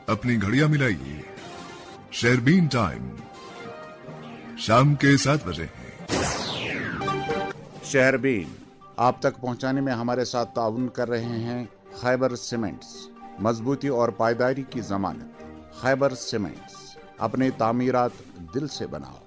अपनी घड़ियां मिलाइए, शेरबीन टाइम शाम के 7 बजे है। शेरबीन आप तक पहुंचाने में हमारे साथ ताउन कर रहे हैं खैबर सीमेंट्स, मजबूती और पायदारी की जमानत। खैबर सीमेंट्स, अपने तामीरात दिल से बनाओ।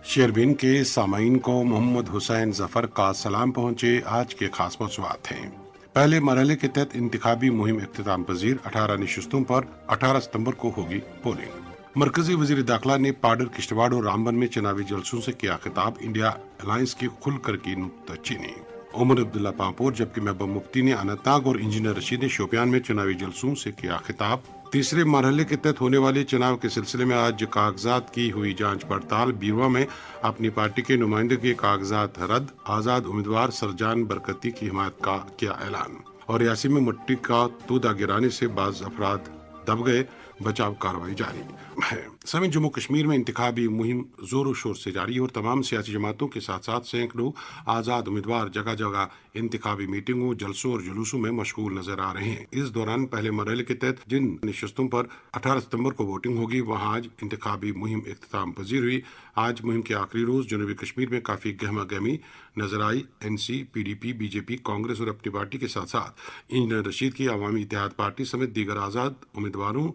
शेरबीन के सामाईन को मोहम्मद हुसैन जफर का सलाम पहुंचे। आज के खास मौज़ूआत हैं। पहले मरहले के तहत इंतखाबी मुहिम इख्तिताम पजीर, 18 नशिस्तों पर 18 सितंबर को होगी पोलिंग। मरकजी वजीर दाखिला ने पाडर, किश्तवाड़ और रामबन में चुनावी जलसों से किया खिताब। इंडिया अलायंस की खुलकर की नुक्ताचीनी। उमर अब्दुल्ला पांपोर जबकि महबूब मुफ्ती ने अनंतनाग और इंजीनियर रशीद ने शोपियान में चुनावी जलसों से किया खिताब। तीसरे मरहले के तहत होने वाले चुनाव के सिलसिले में आज कागजात की हुई जांच पड़ताल। बीरवा में अपनी पार्टी के नुमाइंदे के कागजात रद्द। आजाद उम्मीदवार सरजान बरकती की हिमायत का किया ऐलान। और रियासी में मिट्टी का तूदा गिराने से बाज अफराद दब गए, बचाव कार्रवाई जारी है। समेत जम्मू कश्मीर में इंतखाबी मुहिम जोरों शोर से जारी है और तमाम सियासी जमातों के साथ साथ सैकड़ों आज़ाद उम्मीदवार जगह जगह इंतखाबी मीटिंगों, जलसों और जुलूसों में मशगूल नजर आ रहे हैं। इस दौरान पहले मरहले के तहत जिन नशिस्तों पर 18 सितंबर को वोटिंग होगी, वहां आज इंतखाबी मुहिम इख्तिताम पजीर हुई। आज मुहिम के आखिरी रोज जनूबी कश्मीर में काफी गहमा गहमी नजर आई। एनसी, पीडीपी, बीजेपी, कांग्रेस और अपनी पार्टी के साथ साथ इंजीनियर रशीद की अवामी इत्तेहाद पार्टी समेत दीगर आज़ाद उम्मीदवारों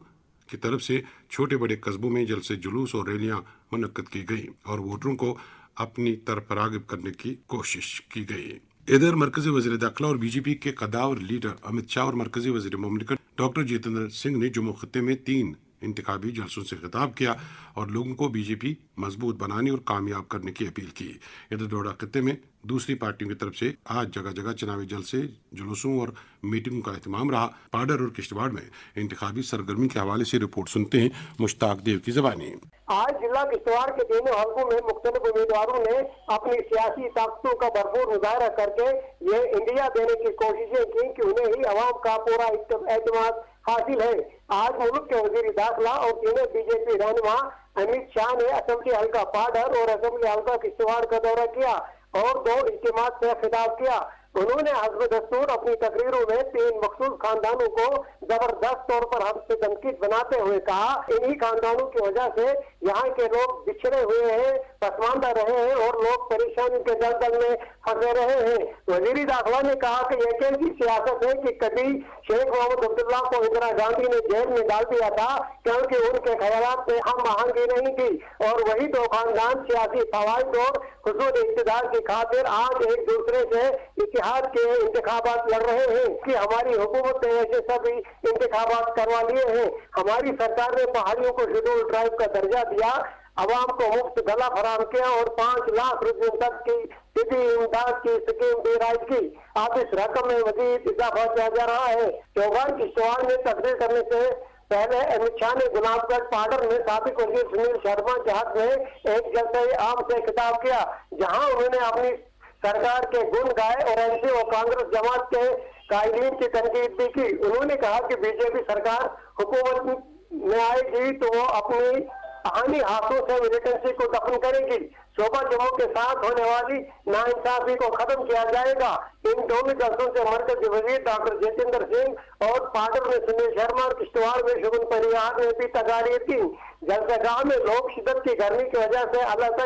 की तरफ से छोटे बड़े कस्बों में जलसे, जुलूस और रैलियां मुनक्कद की गई और वोटरों को अपनी तरफ रागिब करने की कोशिश की गई। इधर मरकजी वजीर दाखिला और बीजेपी के कद्दावर लीडर अमित शाह और मरकजी वजीर मुमलिकत डॉक्टर जितेंद्र सिंह ने जम्मू खत्ते में 3 इंतखाबी जलसों से खिताब किया और लोगों को बीजेपी मजबूत बनाने और कामयाब करने की अपील की। इधर डोडा खत्ते में दूसरी पार्टियों की तरफ से आज जगह जगह चुनावी जलसे, जुलूसों और मीटिंगों का एहतमाम रहा। पाडर और किश्तवाड़ में इंतखाबी सरगर्मी के हवाले से रिपोर्ट सुनते हैं मुश्ताक देव की ज़बानी। आज जिला किश्तवाड़ के तीनों हलकों में मुख्तलिफ उम्मीदवारों ने अपनी सियासी ताकतों का भरपूर मुजाहरा करके ये इंडिया देने की कोशिशें की कि उन्हें ही अवाम का पूरा एतमाद हासिल है। आज मुल्क के वजीर दाखिला और तीनों बीजेपी रहनुमा अमित शाह ने असेंबली हल्का पाडर और असेंबली हल्का किश्तवाड़ का दौरा किया और 2 इज्तिमात से खिताब किया। उन्होंने हस्ब दस्तूर अपनी तकरीरों में 3 मखसूस खानदानों को जबरदस्त तौर पर हद से तनकीद बनाते हुए कहा, इन्हीं खानदानों की वजह से यहाँ के लोग बिछड़े हुए हैं, पसमानदा रहे हैं और लोग परेशानी के दलदल में फंसे रहे हैं। वजीर दाखिला ने कहा कि यह कैसी सियासत है कि कभी शेख मोहम्मद अब्दुल्ला को इंदिरा गांधी ने जेल में डाल दिया था क्योंकि उनके ख्यालात में हम आहंगी नहीं थी और वही 2 खानदान सियासी फवाइद और हुजूर इक़्तिदार की खातिर आज एक दूसरे से इतिहाद के इंतखाबात लड़ रहे हैं कि हमारी हुकूमत ने ऐसे सभी इंतखाबात करवा लिए हैं। हमारी सरकार ने पहाड़ियों को शेड्यूल ट्राइब का दर्जा दिया, अवाम को मुफ्त गला फराम किया और 5 लाख रुपए तक की सिटी इमदाद की स्कीम भी राइज की। अब इस रकम में मजीद इजाफा किया जा रहा है। चौगान किश्तवाड़ में तकरीर करने से पहले अमित शाह ने गुलाबगढ़ पाडर में साबिक वजीर सुनील शर्मा के हक में एक जलसे आम से खिताब किया, जहां उन्होंने अपनी सरकार के गुण गाए और एनसी और कांग्रेस जमात के कायदीन की तनकीद भी की। उन्होंने कहा कि बीजेपी सरकार हुकूमत में आएगी तो वो अपनी कहानी हाथों से मिलिटेंसी को दफन करेगी। शोभा जम्मू के साथ होने वाली नाइंसाफी को खत्म किया जाएगा। इन दोनों जलसों से मरकजी वजीर डॉक्टर जितेंद्र सिंह और पाडर में सुनील शर्मा और किश्तवाड़ में शुगन परिहार ने भी तकारीर की। जलसगाह में लोग शिद्दत की गर्मी की वजह से अलग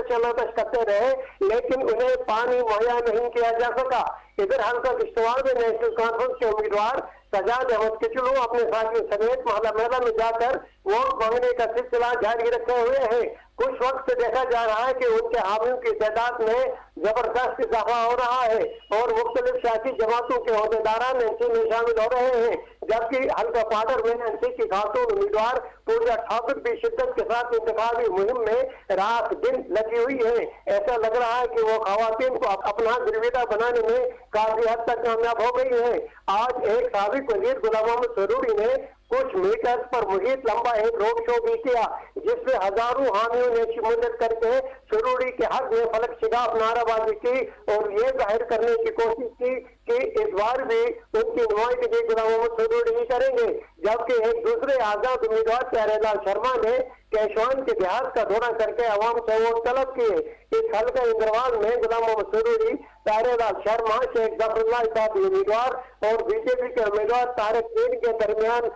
करते रहे लेकिन उन्हें पानी मुहैया नहीं किया जा सका। इधर हल्का किश्तवाड़ में नेशनल कॉन्फ्रेंस के उम्मीदवार सजाद अहमद किचलू अपने साथियों समेत महला मेला में जाकर वोट मांगने का सिलसिला जारी रखे हुए हैं। कुछ वक्त से देखा जा रहा है कि उनके हामियों की तादाद में जबरदस्त इजाफा हो रहा है और मुख्तलिफ सियासी जमातों के अहदेदारान एनसी में शामिल हो रहे हैं, जबकि हल्का पाडर में एनसी की खातून उम्मीदवार पूजा ठाकुर भी शिद्दत के साथ इंतखाबी मुहिम में रात दिन लगी हुई है। ऐसा लग रहा है कि वो खवातीन को अपना गिरविदा बनाने में काफी हद तक कामयाब हो गई है। आज एक साबिक वजीर गुलाम मोहम्मद सरूरी ने कुछ मीटर्स पर मुहित लंबा एक रोड शो भी किया, जिसमें हजारों हामियों ने शिमूलियत करके सरूरी के हक में फलक शिगाफ नाराबाजी की और ये जाहिर करने की कोशिश की कि इस बार भी उनकी नुमाइंदगी गुलाम मोहम्मद सरूरी ही करेंगे। जबकि एक दूसरे आजाद उम्मीदवार प्यारेलाल शर्मा ने केशवान के देहात का दौरा करके आवाम से वोट तलब किए। इस हल्का इंद्रवाल में गुलाम मोहम्मद सुरूरी, तारेलाल शर्मा, शेख जफरुल्लाह इसादी उम्मीदवार और बीजेपी के उम्मीदवार तारिक मीर के दरमियान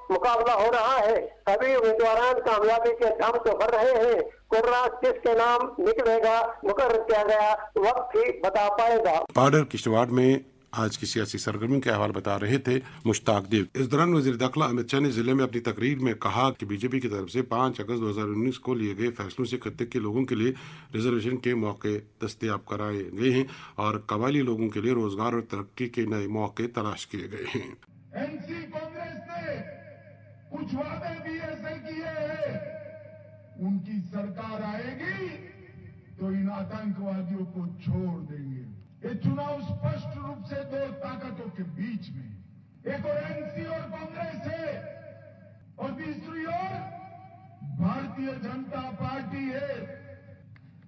मुकाबला हो रहा है। सभी उम्मीदवार कामयाबी के दम तो भर रहे हैं। कुर्रा किसके नाम निकलेगा मुकर्रर किया गया, वक्त ही बता पाएगा। पाडर किश्तवाड़ में आज की सियासी सरगर्मी के अहवाल बता रहे थे मुश्ताक देव। इस दौरान वजीर दाखिला अमित शाह ने जिले में अपनी तकरीर में कहा कि बीजेपी की तरफ से 5 अगस्त 2019 को लिए गए फैसलों से खत्ते के लोगों के लिए रिजर्वेशन के मौके दस्तयाब कराए गए हैं और कबायली लोगों के लिए रोजगार और तरक्की के नए मौके तलाश किए गए हैं। एनसी कांग्रेस ने कुछ वादे भी ऐसे किए हैं, उनकी सरकार आएगी तो इन आतंकवादियों को छोड़ देंगे। ये चुनाव स्पष्ट रूप से दो ताकतों के बीच में, एक और एनसी और कांग्रेस है और दूसरी ओर भारतीय जनता पार्टी है।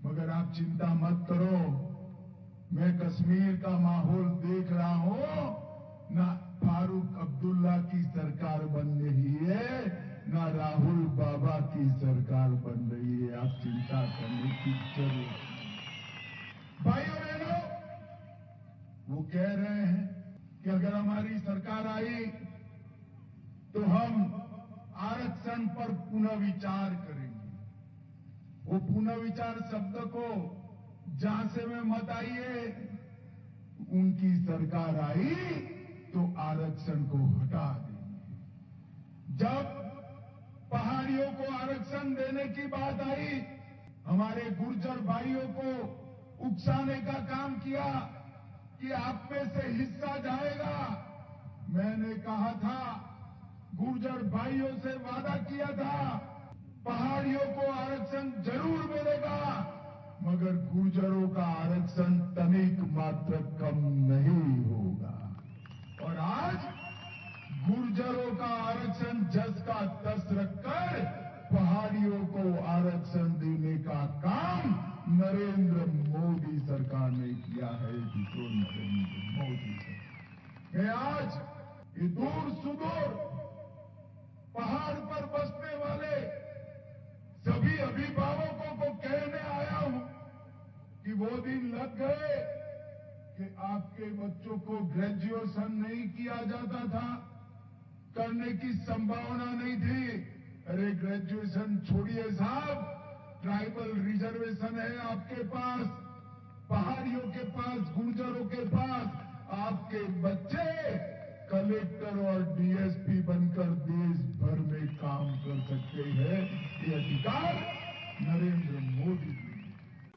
मगर आप चिंता मत करो, मैं कश्मीर का माहौल देख रहा हूं, ना फारूक अब्दुल्ला की सरकार बन रही है, ना राहुल बाबा की सरकार बन रही है। आप चिंता करने की जरूरत नहीं। भाइयों बहनों, वो कह रहे हैं कि अगर हमारी सरकार आई तो हम आरक्षण पर पुनः विचार करेंगे। वो पुनः विचार शब्द को जहां से में मत आइए, उनकी सरकार आई तो आरक्षण को हटा देंगे। जब पहाड़ियों को आरक्षण देने की बात आई, हमारे गुर्जर भाइयों को उकसाने का काम किया कि आप में से हिस्सा जाएगा। मैंने कहा था, गुर्जर भाइयों से वादा किया था, पहाड़ियों को आरक्षण जरूर मिलेगा, मगर गुर्जरों का आरक्षण तनिक मात्र कम नहीं होगा। और आज गुर्जरों का आरक्षण जस का तस रखकर पहाड़ियों को आरक्षण देने का काम नरेंद्र मोदी सरकार ने किया है। जिसको नरेंद्र मोदी सरकार, मैं आज ये दूर सुदूर पहाड़ पर बसने वाले सभी अभिभावकों को कहने आया हूं कि वो दिन लग गए कि आपके बच्चों को ग्रेजुएशन नहीं किया जाता था, करने की संभावना नहीं थी। अरे ग्रेजुएशन छोड़िए साहब, ट्राइबल रिजर्वेशन है आपके पास, पहाड़ियों के पास, गुर्जरों के पास। आपके बच्चे कलेक्टर और डीएसपी बनकर देश भर में काम कर सकते हैं। ये अधिकार नरेंद्र मोदी जी।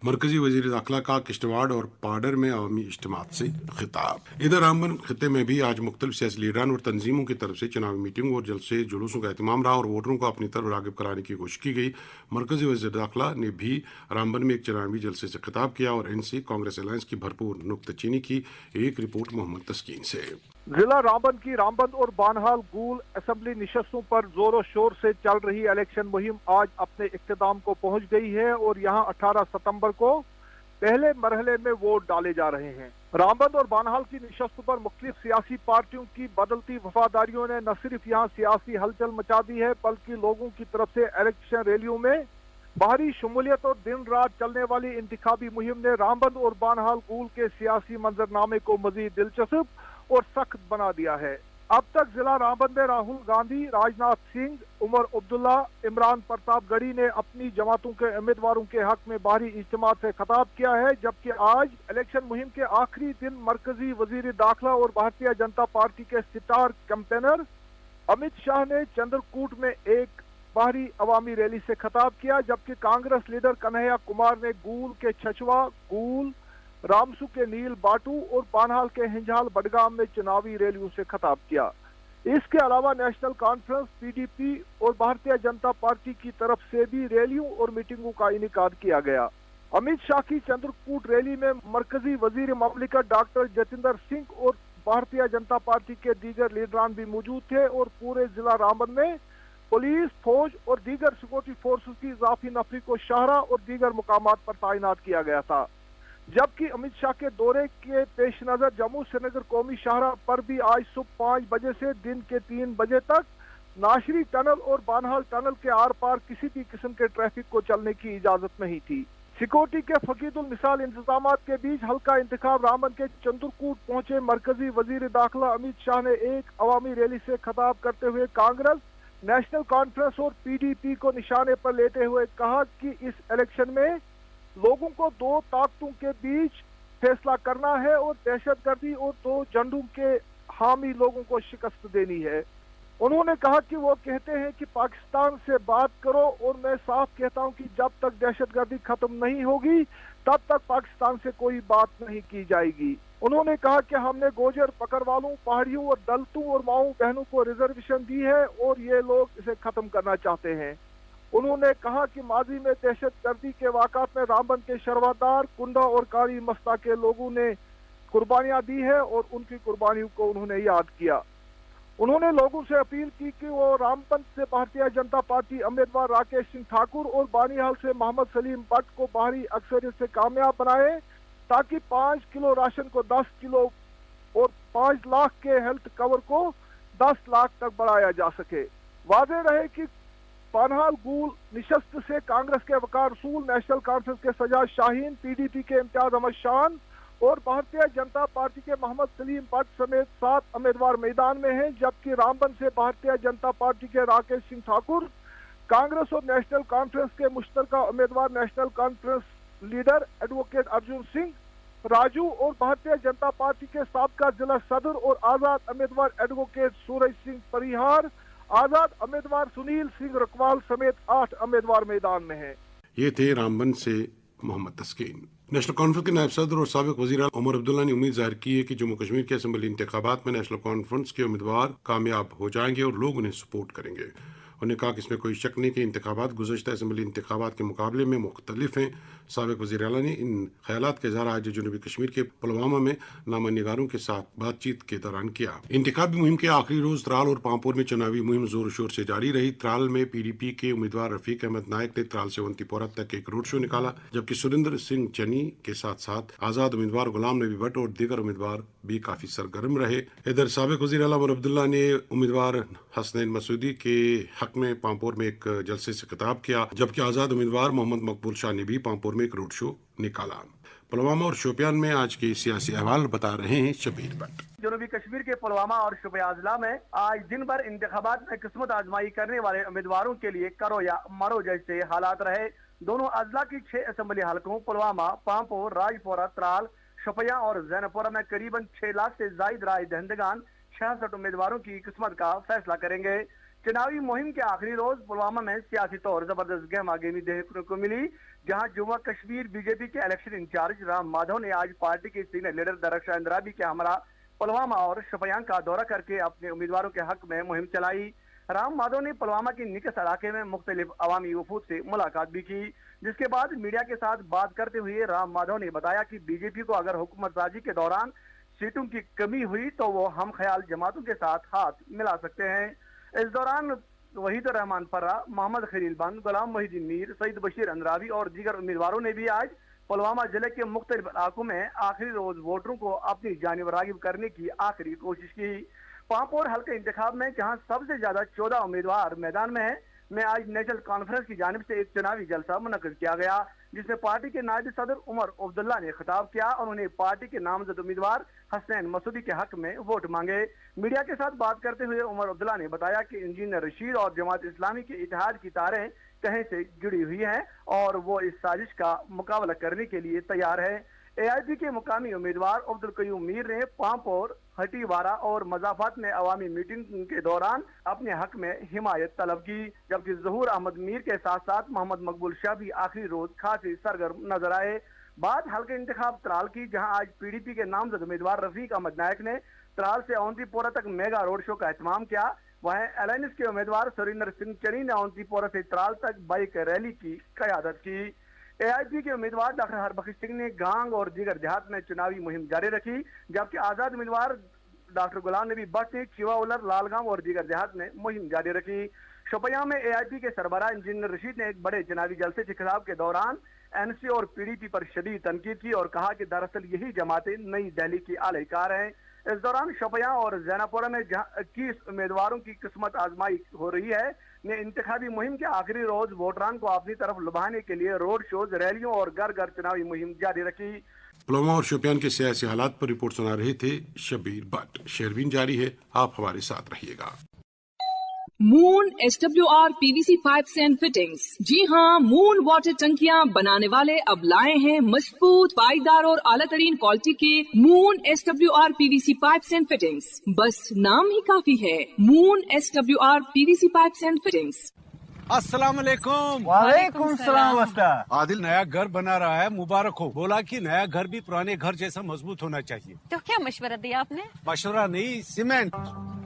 मरकजी वजीर दाखिला का किश्तवाड़ और पाडर में अवामी इज्तिमात से खिताब। इधर रामबन खिते में भी आज मुख्तलिफ सियासी लीडरान और तंजीमों की तरफ से चुनावी मीटिंग और जलसे जुलूसों का एहतमाम रहा और वोटरों को अपनी तरफ रागिब कराने की कोशिश की गई। मरकजी वजीर दाखिला ने भी रामबन में एक चुनावी जलसे से खिताब किया और एनसी कांग्रेस अलायंस की भरपूर नुक्ताचीनी की। एक रिपोर्ट मोहम्मद तस्कीन से। जिला रामबन की रामबन और बानहाल गूल असेंबली निशस्तों पर जोरों शोर से चल रही इलेक्शन मुहिम आज अपने इख्तिताम को पहुंच गई है और यहां 18 सितंबर को पहले मरहले में वोट डाले जा रहे हैं। रामबन और बानहाल की निशस्तों पर मुख्तलिफ सियासी पार्टियों की बदलती वफादारियों ने न सिर्फ यहां सियासी हलचल मचा दी है, बल्कि लोगों की तरफ से इलेक्शन रैलियों में बाहरी शमूलियत और दिन रात चलने वाली इंतखाबी मुहिम ने रामबन और बानहाल गूल के सियासी मंजरनामे को मजीद दिलचस्प और सख्त बना दिया है। अब तक जिला रामबन में राहुल गांधी, राजनाथ सिंह, उमर अब्दुल्ला, इमरान प्रतापगढ़ी ने अपनी जमातों के उम्मीदवारों के हक में बाहरी इज्तिमा से खिताब किया है, जबकि आज इलेक्शन मुहिम के आखिरी दिन मरकजी वजीर दाखिला और भारतीय जनता पार्टी के स्टार कैंपेनर अमित शाह ने चंद्रकूट में एक बाहरी अवामी रैली से खिताब किया, जबकि कांग्रेस लीडर कन्हैया कुमार ने गूल के छछवा, गूल, रामसू के नील बाटू और बानहाल के हिंजाल बडगाम में चुनावी रैलियों से खिताब किया। इसके अलावा नेशनल कॉन्फ्रेंस, पीडीपी और भारतीय जनता पार्टी की तरफ से भी रैलियों और मीटिंगों का इनेकाद किया गया। अमित शाह की चंद्रकूट रैली में मरकजी वजीर ममलिकत डॉक्टर जतिंदर सिंह और भारतीय जनता पार्टी के दीगर लीडरान भी मौजूद थे और पूरे जिला रामबन में पुलिस, फौज और दीगर सिक्योरिटी फोर्सेस की इजाफी नफरी को शाहरा और दीगर मुकामात पर तैनात किया गया था। जबकि अमित शाह के दौरे के पेश नजर जम्मू श्रीनगर कौमी शाहरा पर भी आज सुबह 5 बजे से दिन के 3 बजे तक नाशरी टनल और बानहाल टनल के आर पार किसी भी किस्म के ट्रैफिक को चलने की इजाजत नहीं थी। सिक्योरिटी के फकीदुल मिसाल इंतजाम के बीच हल्का इंतखाब रामबन के चंद्रकूट पहुंचे मरकजी वजीर दाखिला अमित शाह ने एक अवामी रैली से खिताब करते हुए कांग्रेस, नेशनल कॉन्फ्रेंस और पीडीपी को निशाने पर लेते हुए कहा कि इस इलेक्शन में लोगों को दो ताकतों के बीच फैसला करना है और दहशतगर्दी और दो झंडों के हामी लोगों को शिकस्त देनी है। उन्होंने कहा कि वो कहते हैं कि पाकिस्तान से बात करो और मैं साफ कहता हूं कि जब तक दहशतगर्दी खत्म नहीं होगी तब तक पाकिस्तान से कोई बात नहीं की जाएगी। उन्होंने कहा कि हमने गोजर, पकड़वालों, पहाड़ियों और दलितों और माओ बहनों को रिजर्वेशन दी है और ये लोग इसे खत्म करना चाहते हैं। उन्होंने कहा कि माजी में दहशतगर्दी के वाक़ात में रामबन के शरवादार, कुंडा और कारी मस्ता के लोगों ने कुर्बानियां दी है और उनकी कुर्बानियों को उन्होंने याद किया। उन्होंने लोगों से अपील की कि वो रामबन से भारतीय जनता पार्टी उम्मीदवार राकेश सिंह ठाकुर और बानीहाल से मोहम्मद सलीम भट्ट को भारी अक्सरियत से कामयाब बनाए ताकि 5 किलो राशन को 10 किलो और 5 लाख के हेल्थ कवर को 10 लाख तक बढ़ाया जा सके। वाज़ेह रहे कि बानहाल गूल निशस्त से कांग्रेस के वकार रसूल, नेशनल कॉन्फ्रेंस के सजाद शाहीन, पीडीपी के इम्तियाज अहमद शान और भारतीय जनता पार्टी के मोहम्मद सलीम भट्ट समेत 7 उम्मीदवार मैदान में हैं, जबकि रामबन से भारतीय जनता पार्टी के राकेश सिंह ठाकुर, कांग्रेस और नेशनल कॉन्फ्रेंस के मुश्तरका उम्मीदवार national conference leader advocate Arjun Singh Raju और भारतीय जनता पार्टी के साबका जिला सदर और आजाद उम्मीदवार एडवोकेट सूरज सिंह परिहार, आजाद उम्मीदवार सुनील सिंह रकवाल समेत 8 उम्मीदवार मैदान में हैं। ये थे रामबन से मोहम्मद तस्कीन। नेशनल कॉन्फ्रेंस के नायब सदर और साबिक वज़ीर उमर अब्दुल्ला ने उम्मीद जाहिर की है कि जम्मू कश्मीर के असेंबली इंतखाबात में नेशनल कॉन्फ्रेंस के उम्मीदवार कामयाब हो जाएंगे और लोग उन्हें सपोर्ट करेंगे। उन्होंने कहा कि इसमें कोई शक नहीं कि इंतखाबात गुज़श्ता असेंबली इंतखाबात के मुकाबले में मुख्तलिफ हैं। साबिक वज़ीर आला ने इन ख्यालात का इज़हार आज जनूबी कश्मीर के पुलवामा में नामा निगारों के साथ बातचीत के दौरान किया। इंतखाबी मुहिम के आखिरी रोज त्राल और पामपुर में चुनावी मुहिम जोर शोर से जारी रही। त्राल में पीडीपी के उम्मीदवार रफीक अहमद नायक ने त्राल से अवंतीपोरा तक एक रोड शो निकाला, जबकि सुरेंद्र सिंह चनी के साथ साथ आजाद उम्मीदवार गुलाम नबी भट्ट और दीगर उम्मीदवार भी काफी सरगर्म रहे। इधर साबिक वज़ीर आला उमर अब्दुल्ला ने उम्मीदवार हसनैन मसूदी के हक में पामपुर में एक जलसे से खिताब किया, जबकि आजाद उम्मीदवार मोहम्मद मकबूल शाह ने भी पामपुर में एक रोड शो निकाला। पुलवामा और शोपियान में आज के सियासी अहवाल बता रहे हैं शबीर भट्ट। जनूबी कश्मीर के पुलवामा और शोपियान जिला में आज दिन भर इंतखाबात में किस्मत आजमाई करने वाले उम्मीदवारों के लिए करो या मरो जैसे हालात रहे। दोनों अजला की 6 असेंबली हलकों पुलवामा, पामपुर, राजपुरा, त्राल, शोपियां और जैनपुरा में करीबन 6 लाख से जायद राय दहिंदगान 66 उम्मीदवारों की किस्मत का फैसला करेंगे। चुनावी मुहिम के आखिरी रोज पुलवामा में सियासी तौर जबरदस्त गहमा गहमी देखने को मिली, जहां जम्मू कश्मीर बीजेपी के इलेक्शन इंचार्ज राम माधव ने आज पार्टी के सीनियर लीडर दरख्शान अंद्राबी के हमरा पुलवामा और शोपियां का दौरा करके अपने उम्मीदवारों के हक में मुहिम चलाई। राम माधव ने पुलवामा के निकस इलाके में मुख्तलिफ अवामी वफूद से मुलाकात भी की, जिसके बाद मीडिया के साथ बात करते हुए राम माधव ने बताया कि बीजेपी को अगर हुकूमत साजी के दौरान सीटों की कमी हुई तो वो हम ख्याल जमातों के साथ हाथ मिला सकते हैं। इस दौरान वहीद रहमान फर्रा, मोहम्मद खलील बंद, गुलाम मोहिद्दीन मीर, सईद बशीर अंद्राबी और दीगर उम्मीदवारों ने भी आज पुलवामा जिले के मुख्तलिफ इलाकों में आखिरी रोज वोटरों को अपनी जानिब रागिब करने की आखिरी कोशिश की। पामपुर हल्के इंतखाब में जहां सबसे ज्यादा 14 उम्मीदवार मैदान में है, में आज नेशनल कॉन्फ्रेंस की जानिब से एक चुनावी जलसा मुनक्किद किया गया, जिसमें पार्टी के नायब सदर उमर अब्दुल्ला ने खिताब किया और उन्हें पार्टी के नामजद उम्मीदवार हसनैन मसूदी के हक में वोट मांगे। मीडिया के साथ बात करते हुए उमर अब्दुल्ला ने बताया कि इंजीनियर रशीद और जमात इस्लामी के इत्तेहाद की तारें कहीं से जुड़ी हुई हैं और वो इस साजिश का मुकाबला करने के लिए तैयार है। एआईपी के मुकामी उम्मीदवार अब्दुल कयूम मीर ने पामपुर, हटीवारा और मजाफात में अवामी मीटिंग के दौरान अपने हक में हिमायत तलब की, जबकि ज़हूर अहमद मीर के साथ साथ मोहम्मद मकबूल शाह भी आखिरी रोज खासी सरगर्म नजर आए। बात हल्के इंतखाब त्राल की, जहां आज पीडीपी के नामजद उम्मीदवार रफीक अहमद नायक ने त्राल से अवंतीपोरा तक मेगा रोड शो का एहतमाम किया। वहीं एलएनएस के उम्मीदवार सुरेंद्र सिंह चनी ने अवंतीपोरा से त्राल तक बाइक रैली की क़यादत की। एआईपी के उम्मीदवार डॉक्टर हरबख्श सिंह ने गांग और दीगर देहात में चुनावी मुहिम जारी रखी, जबकि आजाद उम्मीदवार डॉक्टर गुलाम नबी भट्ट ने चिवा उलर, लालगांव और दीगर देहात में मुहिम जारी रखी। शोपियां में एआईपी के सरबराह इंजीनियर रशीद ने एक बड़े चुनावी जलसे से खिताब के दौरान एनसी और पीडीपी पर शदीद तनकीद की और कहा कि दरअसल यही जमातें नई दिल्ली की आलयकार हैं। इस दौरान शोपियां और जैनापुरा में 21 उम्मीदवारों की किस्मत आजमाई हो रही है। ने इंतखाबी मुहिम के आखिरी रोज वोटरान को अपनी तरफ लुभाने के लिए रोड शोज, रैलियों और घर घर चुनावी मुहिम जारी रखी। पुलवामा और शोपियान के सियासी हालात पर रिपोर्ट सुना रहे थे शबीर भट्ट। शेरबीन जारी है, आप हमारे साथ रहिएगा। Moon SWR PVC pipes and fittings. जी हाँ, मून वाटर टंकियां बनाने वाले अब लाए हैं मजबूत, पाईदार और आला तरीन क्वालिटी के moon SWR PVC pipes and fittings. बस नाम ही काफी है, moon SWR PVC pipes and fittings. अस्सलाम वालेकुम। वालेकुम सलाम। आदिल नया घर बना रहा है, मुबारक हो। बोला कि नया घर भी पुराने घर जैसा मजबूत होना चाहिए। तो क्या मशवरा दिया आपने? मशवरा नहीं, सीमेंट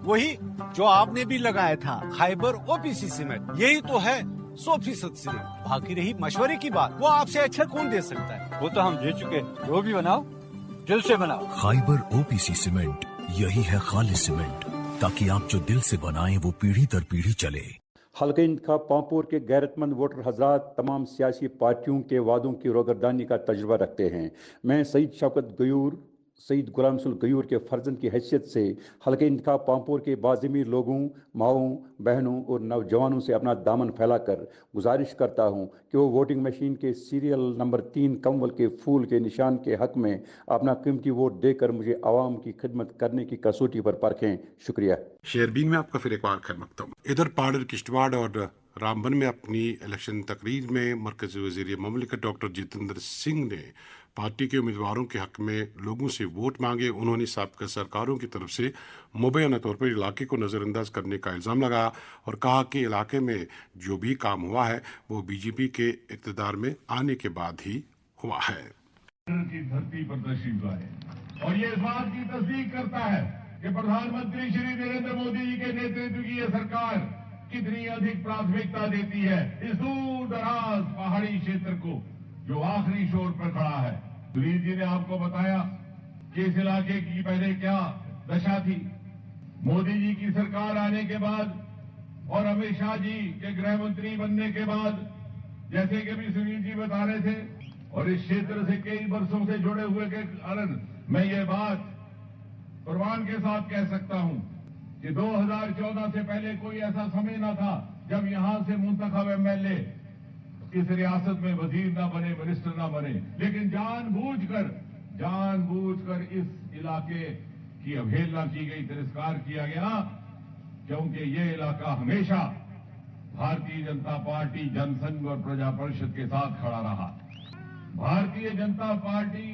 वही जो आपने भी लगाया था, खाइबर OPC सीमेंट। यही तो है 100% सीमेंट। बाकी रही मशवरे की बात, वो आपसे अच्छा कौन दे सकता है? वो तो हम दे चुके। जो भी बनाओ दिल से बनाओ। खाइबर OPC सीमेंट, यही है खालिस सीमेंट, ताकि आप जो दिल से बनाएं वो पीढ़ी दर पीढ़ी चले। हल्के इंतखाब पांपोर के गैरतमंद वोटर हजरात तमाम सियासी पार्टियों के वादों की रोगरदानी का तजुर्बा रखते हैं। मैं सईद शौकत गयूर, सईद गुलाम रसूल गयूर के फर्जन की हैसियत से हल्के इंतखाब पांपोर के बाज़मीर लोगों, माओं, बहनों और नौजवानों से अपना दामन फैलाकर गुजारिश करता हूं कि वो वोटिंग मशीन के सीरियल नंबर 3 कमल के फूल के निशान के हक में अपना कीमती वोट देकर मुझे आवाम की खिदमत करने की कसौटी पर परखें। शुक्रिया। शेरबीन में आपका फिर एक बार खैर मकदम। इधर पाडर, किश्तवाड़ और रामबन में अपनी इलेक्शन तकरीर में मरकजी वज़ीर मुमलिकत डॉक्टर जितेंद्र सिंह ने पार्टी के उम्मीदवारों के हक में लोगों से वोट मांगे। उन्होंने साबिक़ा सरकारों की तरफ से मुबैना तौर पर इलाके को नज़रअंदाज करने का इल्ज़ाम लगाया और कहा कि इलाके में जो भी काम हुआ है वो बीजेपी के इक़्तिदार में आने के बाद ही हुआ है। की धरती पर तशरीफ लाए और ये इस बात की तस्दीक करता है कि प्रधानमंत्री श्री नरेंद्र मोदी जी के नेतृत्व की यह सरकार कितनी अधिक प्राथमिकता देती है इस दूर दराज पहाड़ी क्षेत्र को जो आखिरी शोर पर खड़ा है। सुनील जी ने आपको बताया कि इस इलाके की पहले क्या दशा थी। मोदी जी की सरकार आने के बाद और अमित शाह जी के गृह मंत्री बनने के बाद, जैसे कि भी सुनील जी बता रहे थे, और इस क्षेत्र से कई वर्षों से जुड़े हुए के कारण मैं ये बात प्रमाण के साथ कह सकता हूं कि 2014 से पहले कोई ऐसा समय न था जब यहां से मुंतखब MLA इस रियासत में वजीर ना बने, मिनिस्टर ना बने, लेकिन जानबूझकर इस इलाके की अवहेलना की गई, तिरस्कार किया गया, क्योंकि ये इलाका हमेशा भारतीय जनता पार्टी, जनसंघ और प्रजा परिषद के साथ खड़ा रहा। भारतीय जनता पार्टी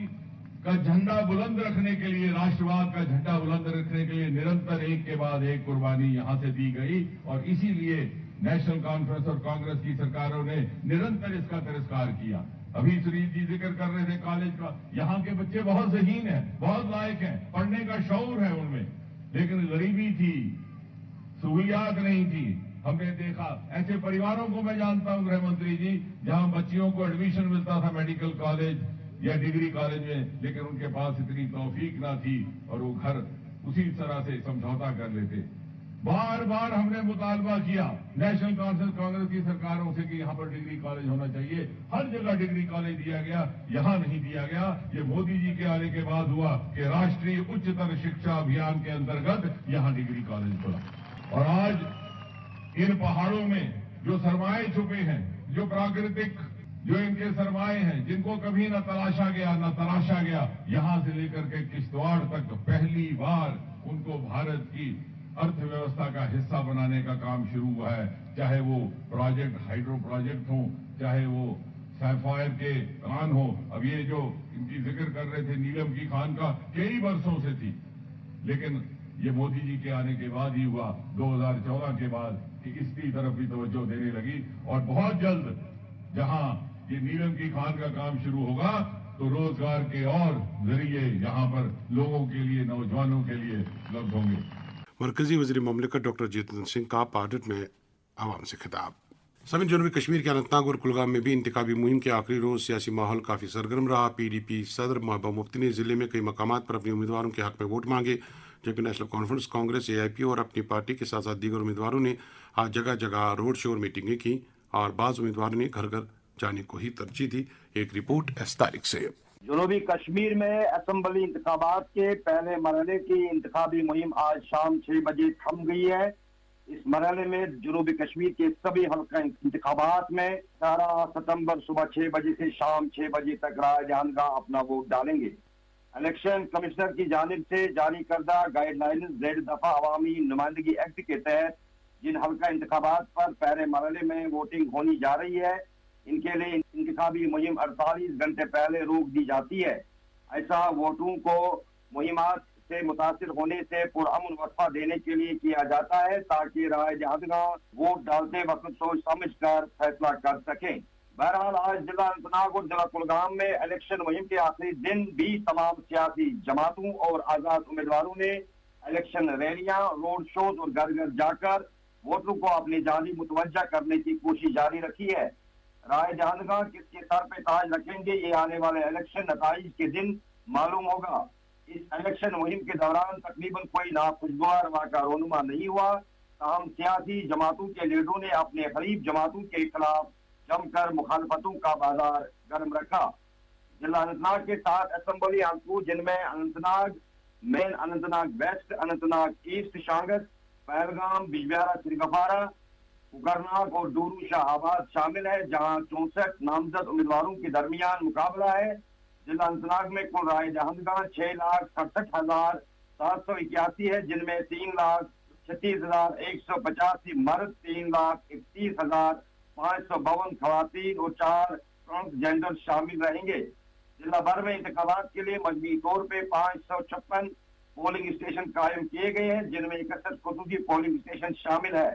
का झंडा बुलंद रखने के लिए, राष्ट्रवाद का झंडा बुलंद रखने के लिए निरंतर एक के बाद एक कुर्बानी यहां से दी गई और इसीलिए नेशनल कॉन्फ्रेंस और कांग्रेस की सरकारों ने निरंतर इसका तिरस्कार किया। अभी सुनील जी जिक्र कर रहे थे कॉलेज का, यहाँ के बच्चे बहुत ज़हीन हैं, बहुत लायक हैं, पढ़ने का शौर है उनमें, लेकिन गरीबी थी, सहूलियात नहीं थी। हमने देखा ऐसे परिवारों को, मैं जानता हूं गृह मंत्री जी, जहां बच्चियों को एडमिशन मिलता था मेडिकल कॉलेज या डिग्री कॉलेज में, लेकिन उनके पास इतनी तौफीक ना थी और वो घर उसी तरह से समझौता कर लेते। बार बार हमने मुतालबा किया नेशनल कांग्रेस की सरकारों से कि यहाँ पर डिग्री कॉलेज होना चाहिए। हर जगह डिग्री कॉलेज दिया गया, यहाँ नहीं दिया गया। ये मोदी जी के आने के बाद हुआ कि राष्ट्रीय उच्चतर शिक्षा अभियान के अंतर्गत यहाँ डिग्री कॉलेज खुला। और आज इन पहाड़ों में जो सरमाए छुपे हैं, जो प्राकृतिक जो इनके सरमाए हैं, जिनको कभी न तलाशा गया न तराशा गया, यहां से लेकर के किश्तवाड़ तक पहली बार उनको भारत की अर्थव्यवस्था का हिस्सा बनाने का काम शुरू हुआ है। चाहे वो प्रोजेक्ट, हाइड्रो प्रोजेक्ट हो, चाहे वो सैफायर के खान हो। अब ये जो इनकी जिक्र कर रहे थे नीलम की खान का, कई वर्षों से थी, लेकिन ये मोदी जी के आने के बाद ही हुआ, 2014 के बाद, कि इसकी तरफ भी तवज्जो देने लगी। और बहुत जल्द जहां ये नीलम की खान का काम शुरू होगा तो रोजगार के और जरिए यहाँ पर लोगों के लिए, नौजवानों के लिए उपलब्ध होंगे। मरकजी वज़ीर मुमलिकत डॉक्टर जितेंद्र सिंह का पार्टी में आवाम से खिताब। समेत जनूबी कश्मीर के अनंतनाग और कुलगाम में भी इंतखाबी मुहिम के आखिरी रोज सियासी माहौल काफी सरगर्म रहा। PDP सदर महबूबा मुफ्ती ने जिले में कई मकामात पर अपने उम्मीदवारों के हक में वोट मांगे, जबकि नेशनल कॉन्फ्रेंस, कांग्रेस, AIP और अपनी पार्टी के साथ साथ दीगर उम्मीदवारों ने आज जगह जगह रोड शो और मीटिंगें की और बाज़ उम्मीदवारों ने घर घर जाने को ही तरजीह दी। एक रिपोर्ट इस तारीख से। جنوبی کشمیر میں اسمبلی انتخابات کے پہلے مرحلے کی انتخابی مہم آج شام 6 بجے تھم گئی ہے۔ اس مرحلے میں جنوبی کشمیر کے سبھی حلقہ انتخابات میں 18 ستمبر صبح 6 بجے سے شام 6 بجے تک رائے دہندگان اپنا ووٹ ڈالیں گے۔ الیکشن کمشنر کی جانب سے جاری کردہ گائیڈ لائنز زیر دفعہ عوامی نمائندگی ایکٹ کے تحت جن حلقہ انتخابات پر پہلے مرحلے میں ووٹنگ ہونی جا رہی ہے، ان کے لیے انتخابی مہم 48 گھنٹے پہلے روک دی جاتی ہے۔ ایسا ووٹوں کو مہمات سے متاثر ہونے سے پرامن وقفہ دینے کے لیے کیا جاتا ہے تاکہ رائے دہندگان ووٹ ڈالتے وقت سوچ سمجھ کر فیصلہ کر سکیں۔ بہرحال آج ضلع اننت ناگ اور ضلع کلگام میں الیکشن مہم کے آخری دن بھی تمام سیاسی جماعتوں اور آزاد امیدواروں نے الیکشن ریلیاں، روڈ شوز اور گھر گھر جا کر ووٹروں کو اپنی جانب متوجہ کرنے کی کوشش جاری رکھی ہے۔ رائے دہندگان کس کے سر پہ تاج رکھیں گے، یہ آنے والے الیکشن نتائج کے دن معلوم ہوگا۔ اس الیکشن مہم کے دوران تقریباً کوئی ناخوشگوار واقعہ رونما نہیں ہوا، تاہم سیاسی جماعتوں کے لیڈروں نے اپنے حریف جماعتوں کے خلاف جم کر مخالفتوں کا بازار گرم رکھا۔ ضلع اننت ناگ کے 7 اسمبلی حلقوں جن میں اننت ناگ مین، اننت ناگ ویسٹ، اننت ناگ ایسٹ شانگس، پہلگام، بجبہارا سرگفارا، کوکرناگ اور ڈورو شاہ آباد شامل ہے، جہاں 64 نامزد امیدواروں کے درمیان مقابلہ ہے۔ ضلع اننت ناگ میں کل رائے دہندگان 6,67,781 ہے، جن میں 3,36,185 مرد، 3,31,552 خواتین اور 4 ٹرانسجینڈر شامل رہیں گے۔ ضلع بھر میں انتخابات کے لیے مجموعی طور پہ 556 پولنگ اسٹیشن قائم کیے گئے ہیں، جن میں 61 خصوصی پولنگ اسٹیشن شامل ہے۔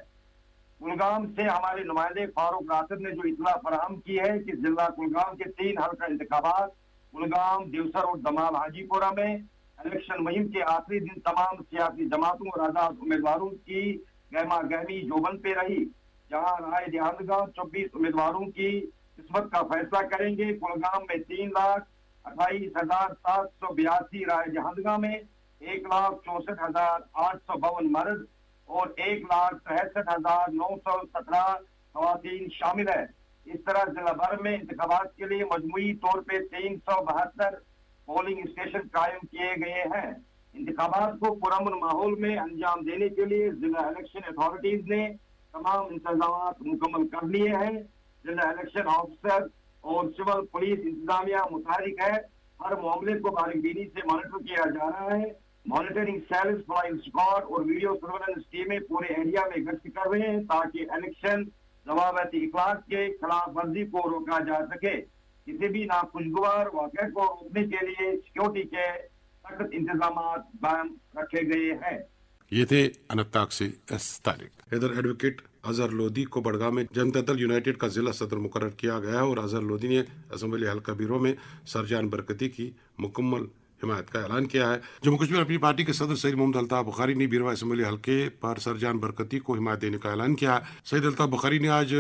کلگام سے ہمارے نمائندے فاروق راشد نے جو اطلاع فراہم کی ہے کہ ضلع کلگام کے 3 حلقہ انتخابات کلگام، دیوسر اور دمال حاجی پورہ میں الیکشن مہم کے آخری دن تمام سیاسی جماعتوں اور آزاد امیدواروں کی گہما گہمی جوبن پہ رہی، جہاں رائے دہندگان 24 امیدواروں کی قسمت کا فیصلہ کریں گے۔ کلگام میں 3,28,782 رائے دہندگان میں 1,64,852 مرد اور 1,63,917 خواتین شامل ہے۔ اس طرح ضلع بھر میں انتخابات کے لیے مجموعی طور پہ 372 پولنگ اسٹیشن قائم کیے گئے ہیں۔ انتخابات کو پرامن ماحول میں انجام دینے کے لیے ضلع الیکشن اتھارٹیز نے تمام انتظامات مکمل کر لیے ہیں۔ ضلع الیکشن آفیسر اور سول پولیس انتظامیہ متحرک ہے، ہر معاملے کو باریک بینی سے مانیٹر کیا جا رہا ہے۔ مانیٹرنگ سیلز، فلائنگ اسکواڈ اور ویڈیو سرویلنس ٹیمیں پورے ایریا میں گشت کر رہے ہیں تاکہ الیکشن ضوابط اخلاق کے خلاف ورزی کو روکا جا سکے۔ کسی بھی ناخوشگوار واقعے کو روکنے کے لیے سیکورٹی کے سخت انتظامات قائم رکھے گئے ہیں۔ یہ تھے اننت ناگ سے ایس طارق۔ ادھر ایڈوکیٹ اظہر لودھی کو بڑگام میں جنتا دل یونائٹڈ کا ضلع صدر مقرر کیا گیا ہے اور اظہر لودھی نے اسمبلی حلقہ بیرو میں سرجان برکتی کی مکمل حمایت کا اعلان کیا ہے۔ جموں کشمیر اپنی پارٹی کے صدر سید محمد الطاف بخاری نے بیروا اسمبلی حلقے پر سرجان برکتی کو حمایت دینے کا اعلان کیا۔ سید الطاف بخاری نے آج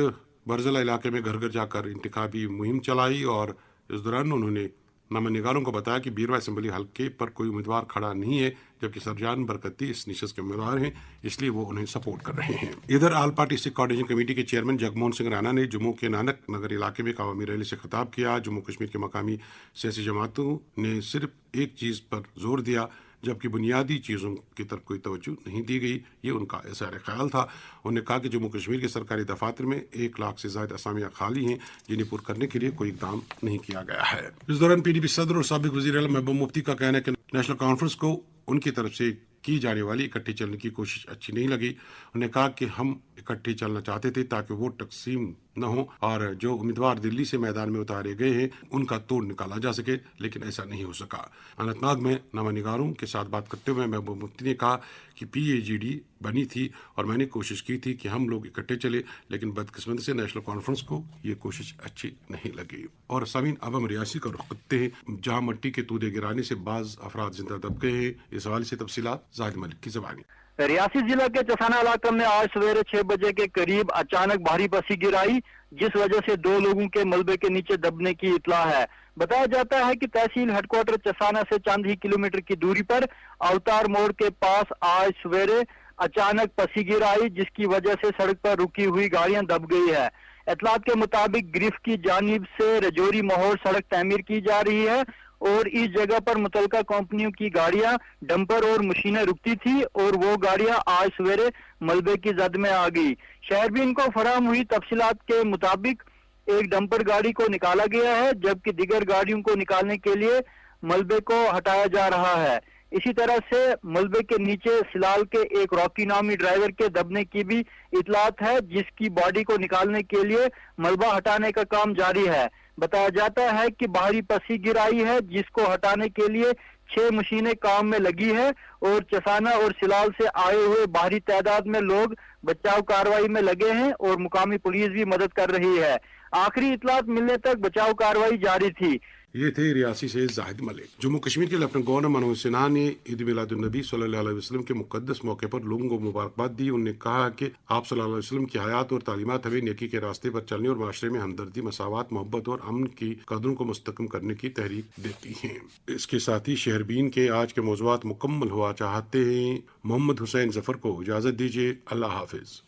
برزلہ علاقے میں گھر گھر جا کر انتخابی مہم چلائی اور اس دوران انہوں نے نامہ نگاروں کو بتایا کہ بیروا اسمبلی حلقے پر کوئی امیدوار کھڑا نہیں ہے، جبکہ سرجان برکتی اس نشست کے امیدوار ہیں، اس لیے وہ انہیں سپورٹ کر رہے ہیں۔ ادھر آل پارٹی سکھ کوآرڈینیشن کمیٹی کے چیئرمین جگموہن سنگھ رانا نے جموں کے نانک نگر علاقے میں ایک عوامی ریلی سے خطاب کیا۔ جموں کشمیر کے مقامی سیاسی جماعتوں نے صرف ایک چیز پر زور دیا، جبکہ بنیادی چیزوں کی طرف کوئی توجہ نہیں دی گئی، یہ ان کا اظہار خیال تھا۔ انہوں نے کہا کہ جموں کشمیر کے سرکاری دفاتر میں 1 لاکھ سے زائد اسامیاں خالی ہیں، جنہیں پر کرنے کے لیے کوئی اقدام نہیں کیا گیا ہے۔ اس دوران پی ڈی پی صدر اور سابق وزیر اعلیٰ محبوب مفتی کا کہنا ہے کہ نیشنل کانفرنس کو ان کی طرف سے کی جانے والی اکٹھے چلنے کی کوشش اچھی نہیں لگی۔ انہوں نے کہا کہ ہم اکٹھے چلنا چاہتے تھے تاکہ ووٹ تقسیم نہ ہو اور جو امیدوار دلی سے میدان میں اتارے گئے ہیں ان کا توڑ نکالا جا سکے، لیکن ایسا نہیں ہو سکا۔ اننت ناگ میں نامہ نگاروں کے ساتھ بات کرتے ہوئے محبوب مفتی نے کہا کہ پی اے جی ڈی بنی تھی اور میں نے کوشش کی تھی کہ ہم لوگ اکٹھے چلے، لیکن بدقسمتی سے نیشنل کانفرنس کو یہ کوشش اچھی نہیں لگی۔ اور سامعین، اب ہم ریاسی کا رخ کرتے ہیں، جہاں مٹی کے تودے گرانے سے بعض افراد زندہ دب گئے ہیں۔ اس حوالے سے تفصیلات زاہد ملک کی زبانی۔ ریاسی ضلع کے چسانہ علاقہ میں آج سویرے 6 بجے کے قریب اچانک بھاری پسی گرائی، جس وجہ سے 2 لوگوں کے ملبے کے نیچے دبنے کی اطلاع ہے۔ بتایا جاتا ہے کہ تحصیل ہیڈ کوارٹر چسانہ سے چند ہی کلومیٹر کی دوری پر اوتار موڑ کے پاس آج سویرے اچانک پسی گرائی، جس کی وجہ سے سڑک پر رکی ہوئی گاڑیاں دب گئی ہے۔ اطلاعات کے مطابق گریف کی جانب سے رجوری مہور سڑک تعمیر کی جا رہی ہے اور اس جگہ پر متعلقہ کمپنیوں کی گاڑیاں، ڈمپر اور مشینیں رکتی تھی اور وہ گاڑیاں آج سویرے ملبے کی زد میں آ گئی۔ شہربین کو فراہم ہوئی تفصیلات کے مطابق ایک ڈمپر گاڑی کو نکالا گیا ہے، جبکہ دیگر گاڑیوں کو نکالنے کے لیے ملبے کو ہٹایا جا رہا ہے۔ اسی طرح سے ملبے کے نیچے سلال کے ایک راکی نامی ڈرائیور کے دبنے کی بھی اطلاعات ہے، جس کی باڈی کو نکالنے کے لیے ملبہ ہٹانے کا کام جاری ہے۔ بتایا جاتا ہے کہ بھاری پسی گر آئی ہے، جس کو ہٹانے کے لیے 6 مشینیں کام میں لگی ہے اور چسانہ اور سلال سے آئے ہوئے بھاری تعداد میں لوگ بچاؤ کارروائی میں لگے ہیں اور مقامی پولیس بھی مدد کر رہی ہے۔ آخری اطلاعات ملنے تک بچاؤ کارروائی جاری تھی۔ یہ تھے ریاسی سے زاہد ملک۔ جموں کشمیر کے لیفٹنٹ گورنر منوج سنہا نے عید میلاد النبی صلی اللہ علیہ وسلم کے مقدس موقع پر لوگوں کو مبارکباد دی۔ انہوں نے کہا کہ آپ صلی اللہ علیہ وسلم کی حیات اور تعلیمات ہمیں نیکی کے راستے پر چلنے اور معاشرے میں ہمدردی، مساوات، محبت اور امن کی قدروں کو مستحکم کرنے کی تحریک دیتی ہیں۔ اس کے ساتھ ہی شہربین کے آج کے موضوعات مکمل ہوا چاہتے ہیں۔ محمد حسین ظفر کو اجازت دیجیے۔ اللہ حافظ۔